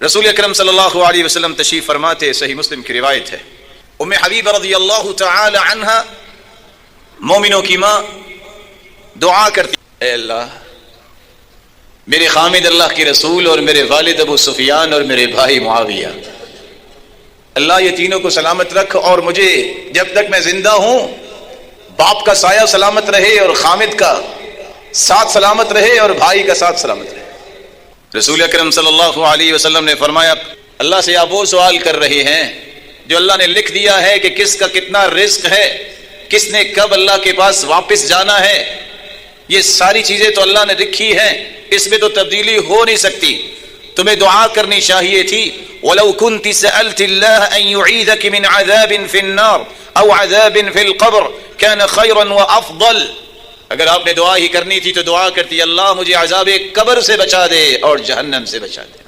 रसूल अकरम सल्लल्लाहु अलैहि वसल्लम तशरीफ फरमाते, सही मुस्लिम की रिवायत है, उम्मे हबीबा रज़ियल्लाहु तआला अन्हा मोमिनों की माँ दुआ करती, ऐ अल्लाह मेरे खामिद अल्लाह के रसूल और मेरे वालिद अबू सुफियान और मेरे भाई मुआविया, अल्लाह ये तीनों को सलामत रख और मुझे जब तक मैं जिंदा हूं बाप का साया सलामत रहे और खामिद का साथ सलामत रहे और भाई का साथ सलामत रहे। रसूल अकरम सल्लल्लाहु अलैहि वसल्लम ने फरमाया, अल्लाह से आप वो सवाल कर रहे हैं जो अल्लाह ने लिख दिया है कि किसका कितना रिस्क है, किसने कब अल्लाह के पास वापस जाना है, ये सारी चीजें तो अल्लाह ने लिखी हैं, इसमें तो तब्दीली हो नहीं सकती। तुम्हें दुआ करनी चाहिए थी, वलौ कुन्ति सअल्तिल्लाह अन युईदकी मिन अज़ाबिन फिन्नार औ अज़ाबिन फिल क़ब्र कान खैरन व अफ़ज़ल। अगर आपने दुआ ही करनी थी तो दुआ करती, अल्लाह मुझे अज़ाब कब्र से बचा दे और जहन्नम से बचा दे।